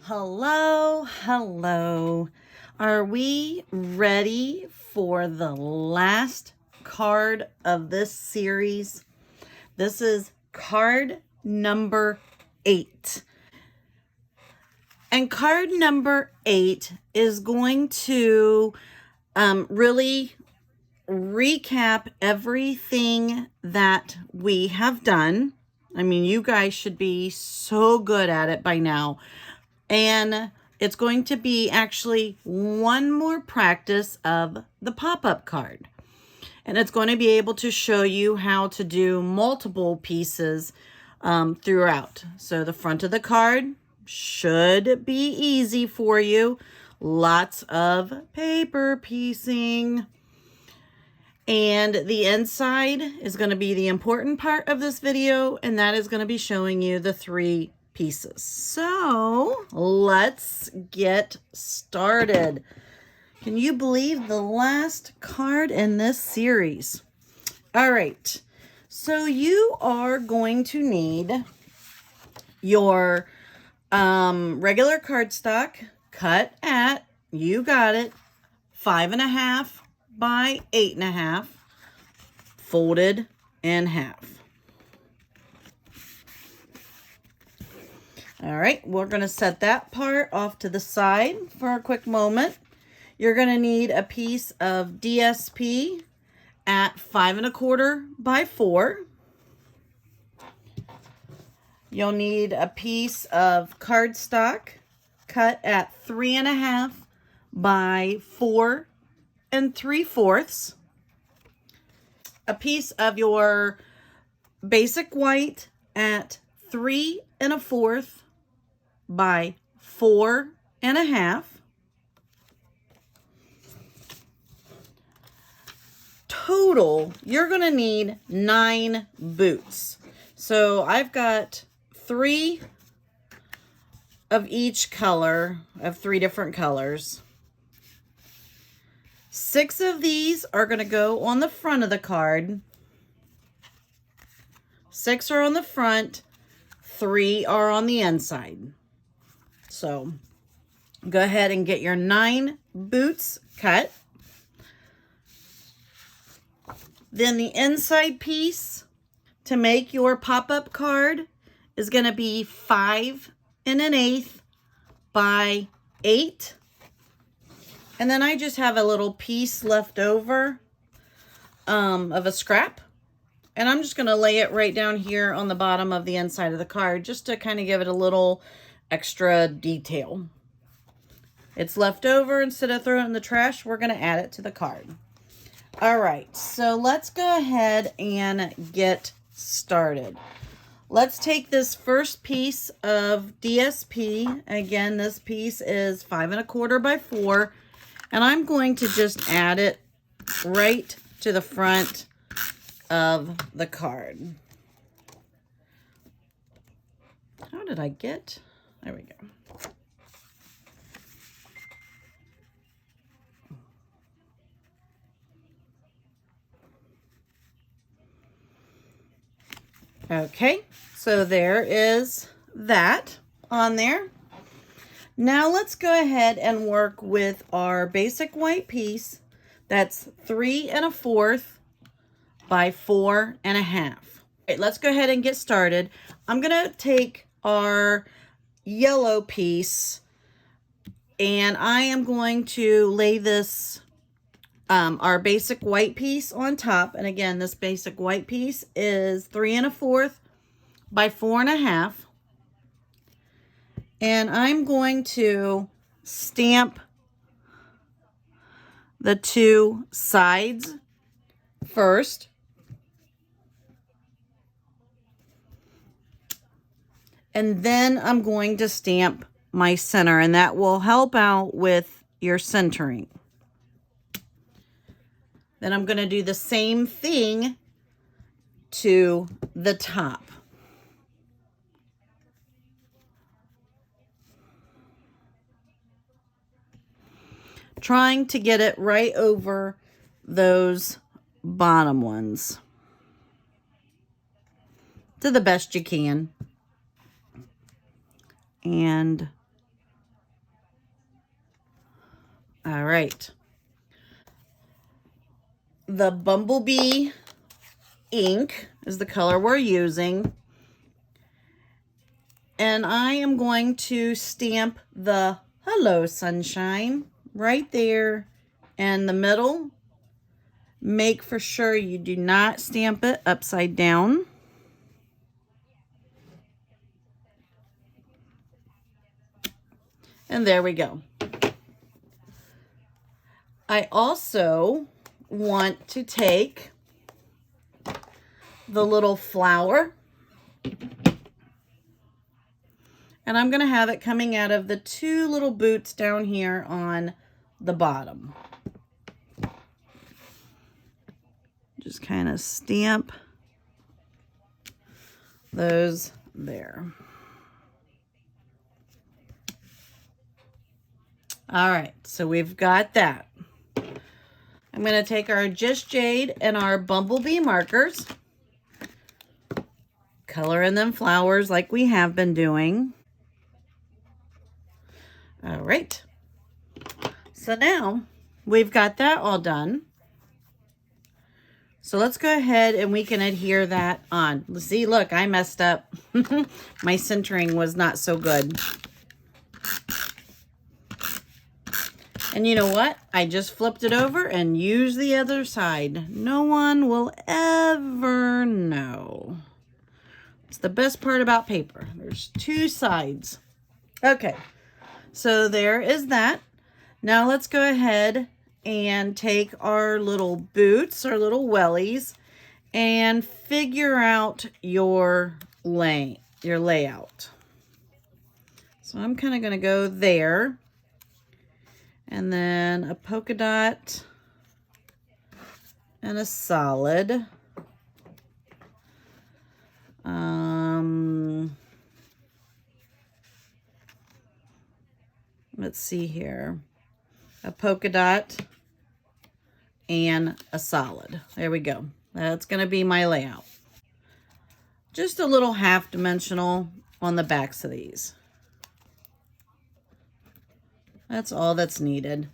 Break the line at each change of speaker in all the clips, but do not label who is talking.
Hello, hello. Are we ready for the last card of this series? This is card number 8. And card number 8 is going to really recap everything that we have done. I mean, you guys should be so good at it by now. And it's going to be actually one more practice of the pop-up card. And it's going to be able to show you how to do multiple pieces throughout. So the front of the card should be easy for you. Lots of paper piecing. And the inside is going to be the important part of this video, and that is going to be showing you the 3 pieces. So let's get started. Can you believe the last card in this series? All right, so you are going to need your regular cardstock cut at, you got it, 5.5 by 8.5, folded in half. All right, we're going to set that part off to the side for a quick moment. You're going to need a piece of DSP at 5.25 by 4. You'll need a piece of cardstock cut at 3.5 by 4 3/4. A piece of your basic white at 3.25 by 4.5. Total, you're going to need 9 boots. So I've got 3 of each color, of 3 different colors. 6 of these are going to go on the front of the card. 6 are on the front. 3 are on the inside. So go ahead and get your 9 boots cut. Then the inside piece to make your pop-up card is going to be 5 1/8 by 8. And then I just have a little piece left over of a scrap. And I'm just going to lay it right down here on the bottom of the inside of the card just to kind of give it a little extra detail. It's left over. Instead of throwing it in the trash, we're going to add it to the card. All right, so let's go ahead and get started. Let's take this first piece of DSP. Again, this piece is 5.25 by 4. And I'm going to just add it right to the front of the card. How did I get? There we go. Okay, so there is that on there. Now let's go ahead and work with our basic white piece. That's 3.25 by 4.5. Right, let's go ahead and get started. I'm gonna take our yellow piece and I am going to lay this, our basic white piece on top. And again, this basic white piece is 3.25 by 4.5. And I'm going to stamp the 2 sides first. And then I'm going to stamp my center, and that will help out with your centering. Then I'm going to do the same thing to the top. Trying to get it right over those bottom ones to the best you can. And All right. The Bumblebee ink is the color we're using. And I am going to stamp the Hello Sunshine right there in the middle. Make for sure you do not stamp it upside down. And there we go. I also want to take the little flower, and I'm going to have it coming out of the two little boots down here on the bottom. Just kind of stamp those there. All right, so we've got that. I'm going to take our Just Jade and our Bumblebee markers, color in them flowers like we have been doing. All right. So now we've got that all done. So let's go ahead and we can adhere that on. See, look, I messed up. My centering was not so good. And you know what? I just flipped it over and used the other side. No one will ever know. It's the best part about paper. There's two sides. Okay, so there is that. Now let's go ahead and take our little boots, our little wellies, and figure out your layout. So I'm kind of going to go there. And then a polka dot and a solid. Let's see here. A polka dot and a solid. There we go. That's going to be my layout. Just a little half dimensional on the backs of these. That's all that's needed.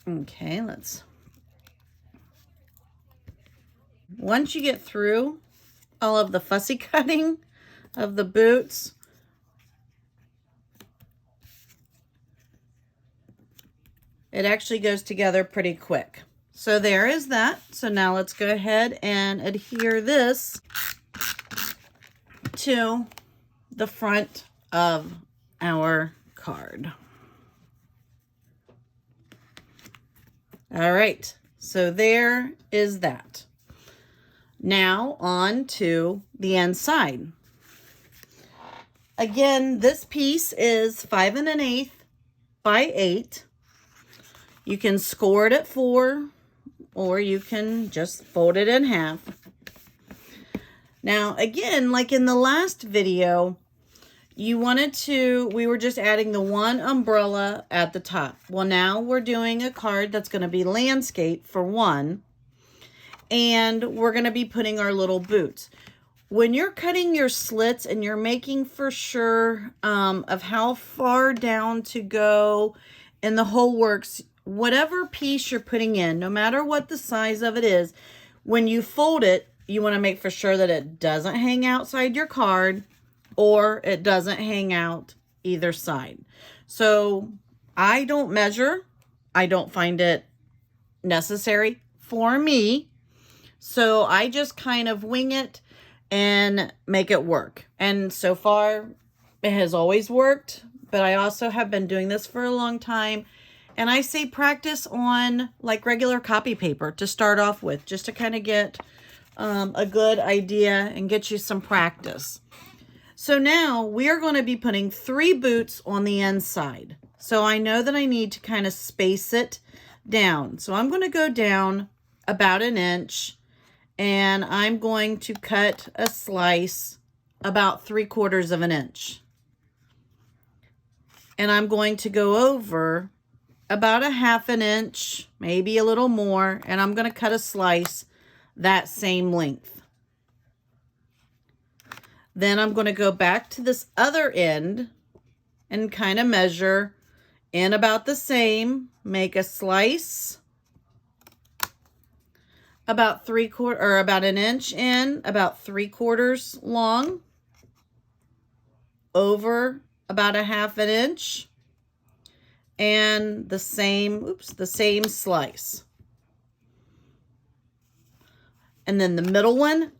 Okay, once you get through all of the fussy cutting of the boots, it actually goes together pretty quick. So there is that. So now let's go ahead and adhere this to the front of our card. All right, so there is that. Now on to the inside. Again, this piece is 5 1/8 by 8. You can score it at 4, or you can just fold it in half. Now, again, like in the last video, we were just adding the one umbrella at the top. Well, now we're doing a card that's going to be landscape for one, and we're going to be putting our little boots. When you're cutting your slits and you're making for sure of how far down to go in the whole works, whatever piece you're putting in, no matter what the size of it is, when you fold it, you want to make for sure that it doesn't hang outside your card or it doesn't hang out either side. So I don't measure. I don't find it necessary for me. So I just kind of wing it and make it work. And so far, it has always worked. But I also have been doing this for a long time. And I say practice on like regular copy paper to start off with, just to kind of get a good idea and get you some practice. So now we are going to be putting 3 boots on the inside. So I know that I need to kind of space it down. So I'm going to go down about 1 inch, and I'm going to cut a slice about 3/4 of an inch. And I'm going to go over about 1/2 inch, maybe a little more, and I'm going to cut a slice that same length. Then I'm going to go back to this other end and kind of measure in about the same. Make a slice about about an inch in, about 3/4 long, over about a 1/2 inch, and the same slice. And then the middle one,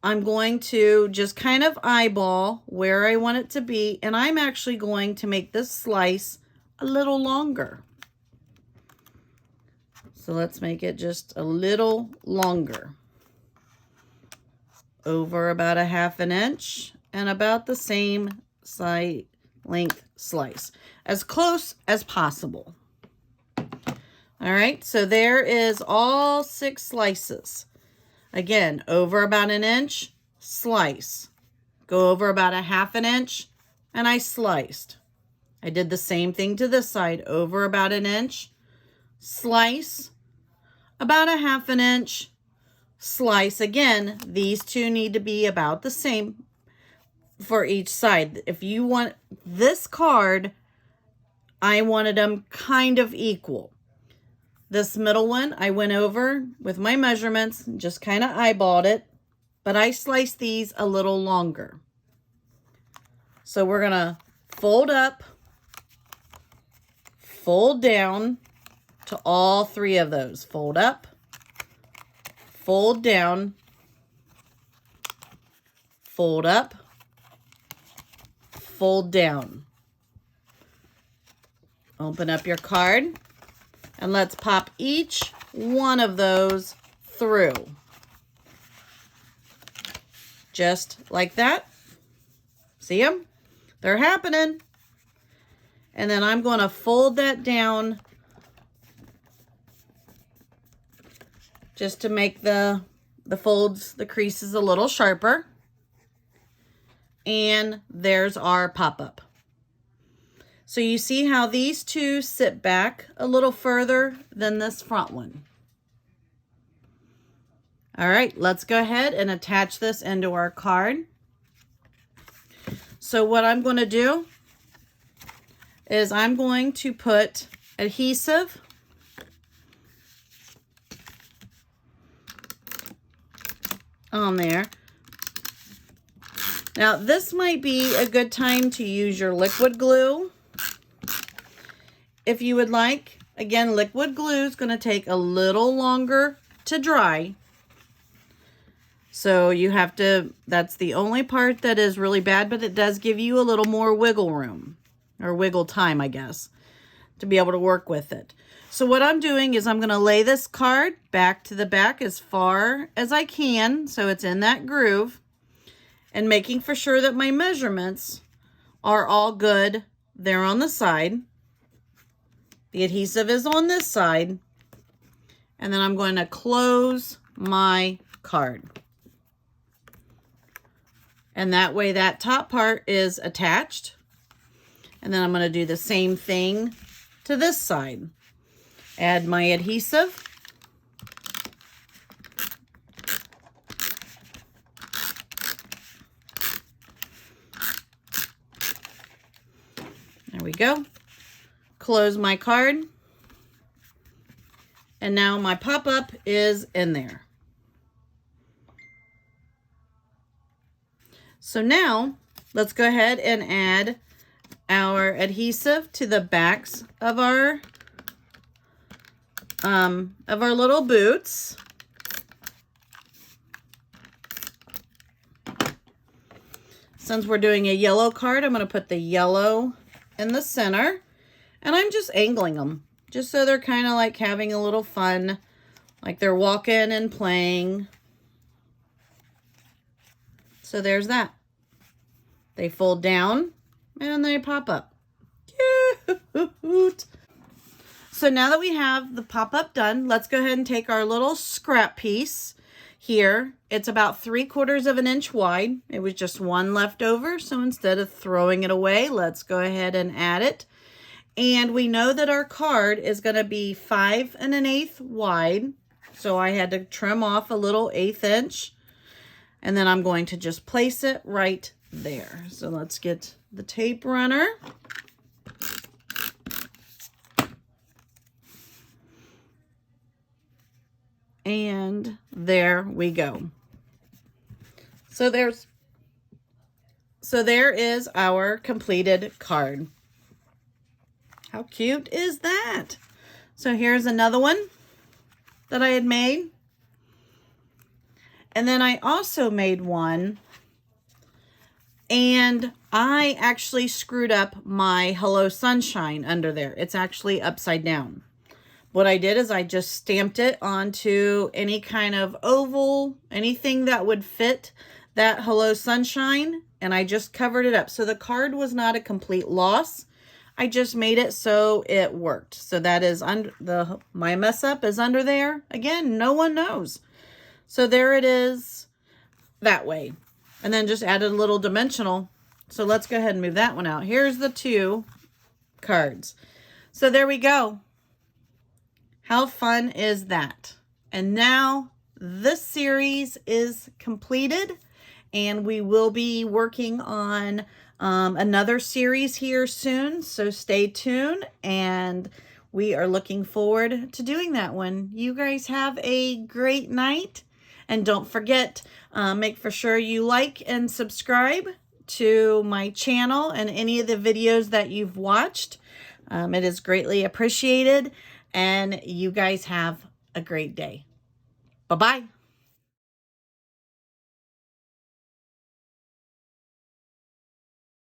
I'm going to just kind of eyeball where I want it to be, and I'm actually going to make this slice a little longer. So let's make it just a little longer. Over about a 1/2 inch and about the same side length slice. As close as possible. All right, so there is all 6 slices. Again, over about an inch, slice. Go over about a 1/2 inch, and I sliced. I did the same thing to this side, over about an inch, slice, about a 1/2 inch, slice. Again, these two need to be about the same for each side. If you want this card, I wanted them kind of equal. This middle one, I went over with my measurements, just kind of eyeballed it, but I sliced these a little longer. So we're going to fold up, fold down to all 3 of those. Fold up, fold down, fold up, fold down. Open up your card, and let's pop each one of those through. Just like that. See them? They're happening. And then I'm going to fold that down just to make the folds, the creases a little sharper. And there's our pop-up. So you see how these two sit back a little further than this front one. All right, let's go ahead and attach this into our card. So what I'm going to do is I'm going to put adhesive on there. Now this might be a good time to use your liquid glue. If you would like, again, liquid glue is going to take a little longer to dry. So you have to, that's the only part that is really bad, but it does give you a little more wiggle room, or wiggle time, I guess, to be able to work with it. So what I'm doing is I'm going to lay this card back to the back as far as I can, so it's in that groove, and making for sure that my measurements are all good there on the side. The adhesive is on this side, and then I'm going to close my card. And that way that top part is attached. And then I'm going to do the same thing to this side. Add my adhesive. There we go. Close my card. And now my pop-up is in there. So now let's go ahead and add our adhesive to the backs of our little boots. Since we're doing a yellow card, I'm going to put the yellow in the center, and I'm just angling them just so they're kind of like having a little fun, like they're walking and playing. So there's that. They fold down and they pop up. Cute. So now that we have the pop-up done, let's go ahead and take our little scrap piece here. It's about 3/4 of an inch wide. It was just one left over, so instead of throwing it away, let's go ahead and add it. And we know that our card is going to be 5 1/8 wide, so I had to trim off a little 1/8 inch. And then I'm going to just place it right there. So let's get the tape runner. And there we go. So there is our completed card. How cute is that? So here's another one that I had made. And then I also made one, and I actually screwed up my Hello Sunshine under there. It's actually upside down. What I did is I just stamped it onto any kind of oval, anything that would fit that Hello Sunshine, and I just covered it up. So the card was not a complete loss. I just made it so it worked. So that is under my mess up is under there. Again, no one knows. So there it is that way. And then just added a little dimensional. So let's go ahead and move that one out. Here's the 2 cards. So there we go. How fun is that? And now this series is completed, and we will be working on another series here soon. So stay tuned, and we are looking forward to doing that one. You guys have a great night. And don't forget, make for sure you like and subscribe to my channel and any of the videos that you've watched. It is greatly appreciated. And you guys have a great day. Bye-bye.